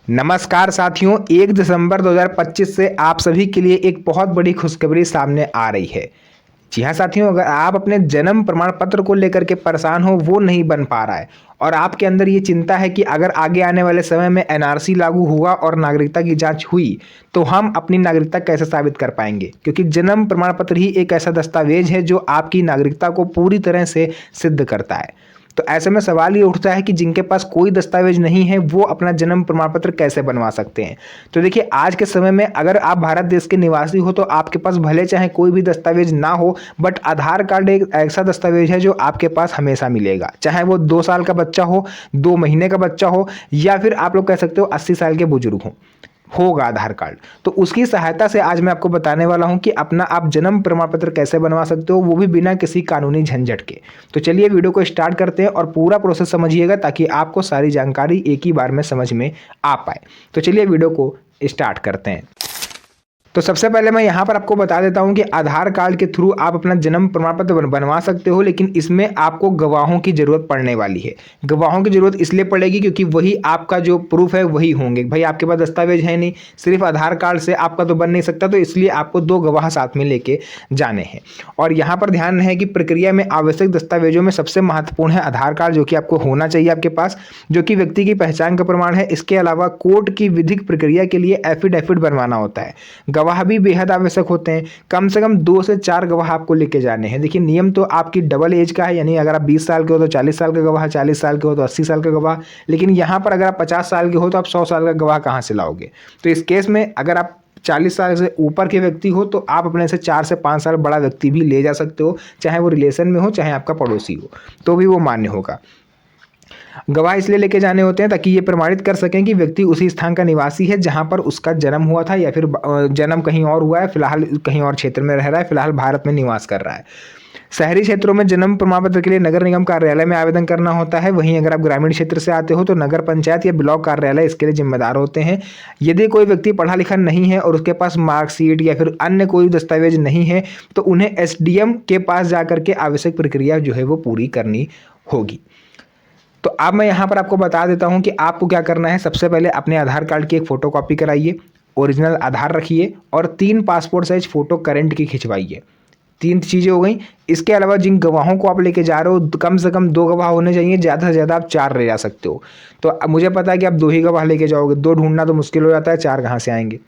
नमस्कार साथियों, 1 दिसंबर 2025 से आप सभी के लिए एक बहुत बड़ी खुशखबरी सामने आ रही है। जी हाँ साथियों, अगर आप अपने जन्म प्रमाण पत्र को लेकर के परेशान हो, वो नहीं बन पा रहा है और आपके अंदर ये चिंता है कि अगर आगे आने वाले समय में एनआरसी लागू हुआ और नागरिकता की जांच हुई, तो हम अपनी नागरिकता कैसे साबित कर पाएंगे? क्योंकि जन्म प्रमाण पत्र ही एक ऐसा दस्तावेज है जो आपकी नागरिकता को पूरी तरह से सिद्ध करता है। तो ऐसे में सवाल ये उठता है कि जिनके पास कोई दस्तावेज नहीं है, वो अपना जन्म प्रमाण पत्र कैसे बनवा सकते हैं? तो देखिए, आज के समय में अगर आप भारत देश के निवासी हो, तो आपके पास भले चाहे कोई भी दस्तावेज ना हो, बट आधार कार्ड एक ऐसा दस्तावेज है जो आपके पास हमेशा मिलेगा। चाहे वो 2 साल का बच्चा हो, 2 महीने का बच्चा हो, या फिर आप लोग कह सकते हो 80 साल के बुजुर्ग हो, होगा आधार कार्ड। तो उसकी सहायता से आज मैं आपको बताने वाला हूं कि अपना आप जन्म प्रमाण पत्र कैसे बनवा सकते हो, वो भी बिना किसी कानूनी झंझट के। तो चलिए वीडियो को स्टार्ट करते हैं और पूरा प्रोसेस समझिएगा, ताकि आपको सारी जानकारी एक ही बार में समझ में आ पाए। तो चलिए वीडियो को स्टार्ट करते हैं। तो सबसे पहले मैं यहाँ पर आपको बता देता हूँ कि आधार कार्ड के थ्रू आप अपना जन्म प्रमाण पत्र बनवा सकते हो, लेकिन इसमें आपको गवाहों की ज़रूरत पड़ने वाली है। गवाहों की ज़रूरत इसलिए पड़ेगी क्योंकि वही आपका जो प्रूफ है वही होंगे। भाई आपके पास दस्तावेज है नहीं, सिर्फ आधार कार्ड से आपका तो बन नहीं सकता, तो इसलिए आपको 2 गवाह साथ में लेके जाने हैं। और यहाँ पर ध्यान है कि प्रक्रिया में आवश्यक दस्तावेजों में सबसे महत्वपूर्ण है आधार कार्ड, जो कि आपको होना चाहिए आपके पास, जो कि व्यक्ति की पहचान का प्रमाण है। इसके अलावा कोर्ट की विधिक प्रक्रिया के लिए एफिडेविट बनवाना होता है। गवाह भी बेहद आवश्यक होते हैं। कम से कम 2 से 4 गवाह आपको लेके जाने हैं। देखिए, नियम तो आपकी डबल एज का है, यानी अगर आप 20 साल के हो तो 40 साल का गवाह, 40 साल के हो तो 80 साल का गवाह। लेकिन यहाँ पर अगर आप 50 साल के हो तो आप 100 साल का गवाह कहाँ से लाओगे? तो इस केस में अगर आप 40 साल से ऊपर के व्यक्ति हो, तो आप अपने से 4 से 5 साल बड़ा व्यक्ति भी ले जा सकते हो, चाहे वो रिलेशन में हो, चाहे आपका पड़ोसी हो, तो भी वो मान्य होगा। गवाह इसलिए लेके जाने होते हैं ताकि ये प्रमाणित कर सकें कि व्यक्ति उसी स्थान का निवासी है जहां पर उसका जन्म हुआ था, या फिर जन्म कहीं और हुआ है, फिलहाल कहीं और क्षेत्र में रह रहा है, फिलहाल भारत में निवास कर रहा है। शहरी क्षेत्रों में जन्म प्रमाण पत्र के लिए नगर निगम कार्यालय में आवेदन करना होता है। वहीं अगर आप ग्रामीण क्षेत्र से आते हो तो नगर पंचायत या ब्लॉक कार्यालय इसके लिए जिम्मेदार होते हैं। यदि कोई व्यक्ति पढ़ा लिखा नहीं है और उसके पास मार्कशीट या फिर अन्य कोई दस्तावेज नहीं है, तो उन्हें एसडीएम के पास जाकर के आवश्यक प्रक्रिया जो है वो पूरी करनी होगी। तो अब मैं यहाँ पर आपको बता देता हूँ कि आपको क्या करना है। सबसे पहले अपने आधार कार्ड की एक फ़ोटोकॉपी कराइए, ओरिजिनल आधार रखिए और 3 पासपोर्ट साइज फ़ोटो करंट की खिंचवाइए। 3 चीज़ें हो गई। इसके अलावा जिन गवाहों को आप लेके जा रहे हो, कम से कम 2 गवाह होने चाहिए, ज़्यादा से ज़्यादा आप 4 ले जा सकते हो। तो अब मुझे पता है कि आप 2 ही गवाह लेके जाओगे, 2 ढूंढना तो मुश्किल हो जाता है, 4 कहाँ से आएंगे?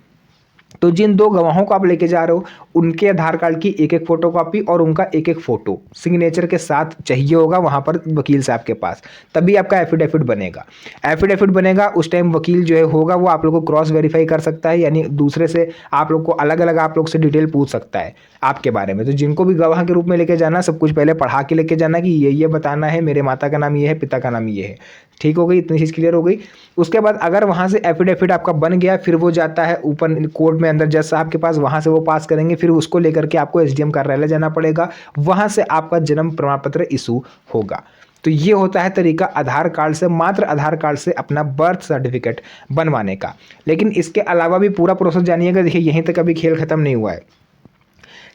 तो जिन 2 गवाहों को आप लेके जा रहे हो, उनके आधार कार्ड की एक-एक फोटोकॉपी और उनका एक-एक फोटो सिग्नेचर के साथ चाहिए होगा वहाँ पर वकील साहब के पास, तभी आपका एफिडेविट बनेगा। एफिडेविट बनेगा उस टाइम वकील जो है होगा वो आप लोग को क्रॉस वेरीफाई कर सकता है, यानी दूसरे से आप लोग को अलग-अलग आप लोग से डिटेल पूछ सकता है आपके बारे में। तो जिनको भी गवाह के रूप में लेके जाना, सब कुछ पहले पढ़ा के लेके जाना कि ये बताना है, मेरे माता का नाम ये है, पिता का नाम ये है। ठीक हो गई, इतनी चीज़ क्लियर हो गई। उसके बाद अगर वहाँ से एफिडेविट आपका बन गया, फिर वो जाता है ऊपर कोर्ट में अंदर जज साहब के पास, वहाँ से वो पास करेंगे, फिर उसको लेकर के आपको एसडीएम कार्यालय जाना पड़ेगा, वहाँ से आपका जन्म प्रमाण पत्र इशू होगा। तो ये होता है तरीका आधार कार्ड से, मात्र आधार कार्ड से अपना बर्थ सर्टिफिकेट बनवाने का। लेकिन इसके अलावा भी पूरा प्रोसेस जानिएगा। देखिए, यहीं तक अभी खेल खत्म नहीं हुआ है।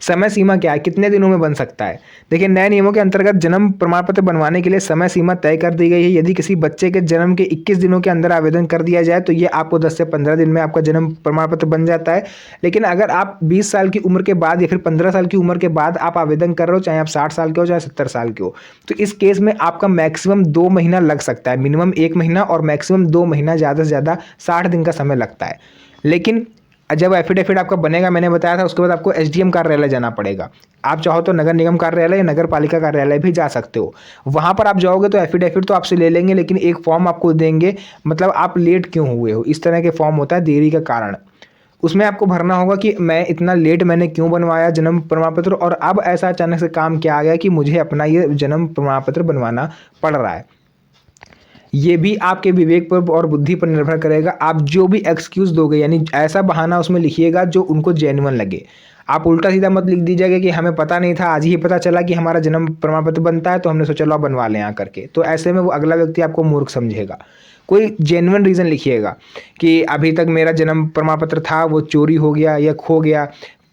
समय सीमा क्या है, कितने दिनों में बन सकता है? देखिए, नए नियमों के अंतर्गत जन्म प्रमाण पत्र बनवाने के लिए समय सीमा तय कर दी गई है। यदि किसी बच्चे के जन्म के 21 दिनों के अंदर आवेदन कर दिया जाए तो ये आपको 10 से 15 दिन में आपका जन्म प्रमाण पत्र बन जाता है। लेकिन अगर आप 20 साल की उम्र के बाद या फिर 15 साल की उम्र के बाद आप आवेदन कर रहे हो, चाहे आप 60 साल के हो चाहे 70 साल के हो, तो इस केस में आपका मैक्सिमम 2 महीना लग सकता है। मिनिमम 1 महीना और मैक्सिमम 2 महीना, ज़्यादा से ज़्यादा 60 दिन का समय लगता है। लेकिन जब एफिडेविट आपका बनेगा, मैंने बताया था, उसके बाद आपको एसडीएम कार्यालय जाना पड़ेगा। आप चाहो तो नगर निगम कार्यालय या नगर पालिका कार्यालय भी जा सकते हो। वहाँ पर आप जाओगे तो एफिडेविट तो आपसे ले लेंगे, लेकिन एक फॉर्म आपको देंगे, मतलब आप लेट क्यों हुए हो, इस तरह के फॉर्म होता है देरी का कारण। उसमें आपको भरना होगा कि मैं इतना लेट मैंने क्यों बनवाया जन्म प्रमाण पत्र, और अब ऐसा अचानक से काम क्या आ गया कि मुझे अपना ये जन्म प्रमाण पत्र बनवाना पड़ रहा है। ये भी आपके विवेक पर और बुद्धि पर निर्भर करेगा। आप जो भी एक्सक्यूज़ दोगे, यानी ऐसा बहाना उसमें लिखिएगा जो उनको जेन्युइन लगे। आप उल्टा सीधा मत लिख दीजिएगा कि हमें पता नहीं था, आज ही पता चला कि हमारा जन्म प्रमाण पत्र बनता है तो हमने सोचा चलो बनवा लें यहाँ करके। तो ऐसे में वो अगला व्यक्ति आपको मूर्ख समझेगा। कोई जेन्युइन रीज़न लिखिएगा कि अभी तक मेरा जन्म प्रमाण पत्र था, वो चोरी हो गया या खो गया,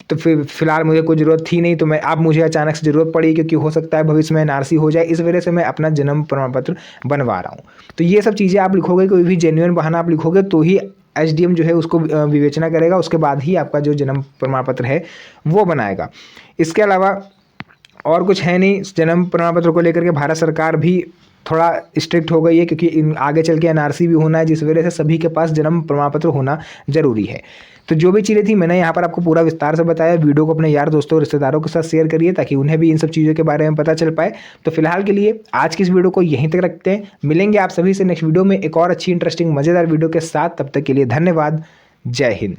तो फिर फिलहाल मुझे कोई ज़रूरत थी नहीं, तो मैं अब मुझे अचानक से ज़रूरत पड़ी क्योंकि हो सकता है भविष्य में एनआरसी हो जाए, इस वजह से मैं अपना जन्म प्रमाण पत्र बनवा रहा हूँ। तो ये सब चीज़ें आप लिखोगे, कोई भी जेन्युइन बहाना आप लिखोगे तो ही एसडीएम जो है उसको विवेचना करेगा, उसके बाद ही आपका जो जन्म प्रमाण पत्र है वो बनाएगा। इसके अलावा और कुछ है नहीं। जन्म प्रमाण पत्र को लेकर के भारत सरकार भी थोड़ा स्ट्रिक्ट हो गई है, क्योंकि आगे चल के एनआरसी भी होना है, जिस वजह से सभी के पास जन्म प्रमाण पत्र होना जरूरी है। तो जो भी चीज़ें थी मैंने यहाँ पर आपको पूरा विस्तार से बताया। वीडियो को अपने यार दोस्तों और रिश्तेदारों के साथ शेयर करिए ताकि उन्हें भी इन सब चीज़ों के बारे में पता चल पाए। तो फिलहाल के लिए आज की इस वीडियो को यहीं तक रखते हैं। मिलेंगे आप सभी से नेक्स्ट वीडियो में एक और अच्छी इंटरेस्टिंग मज़ेदार वीडियो के साथ। तब तक के लिए धन्यवाद। जय हिंद।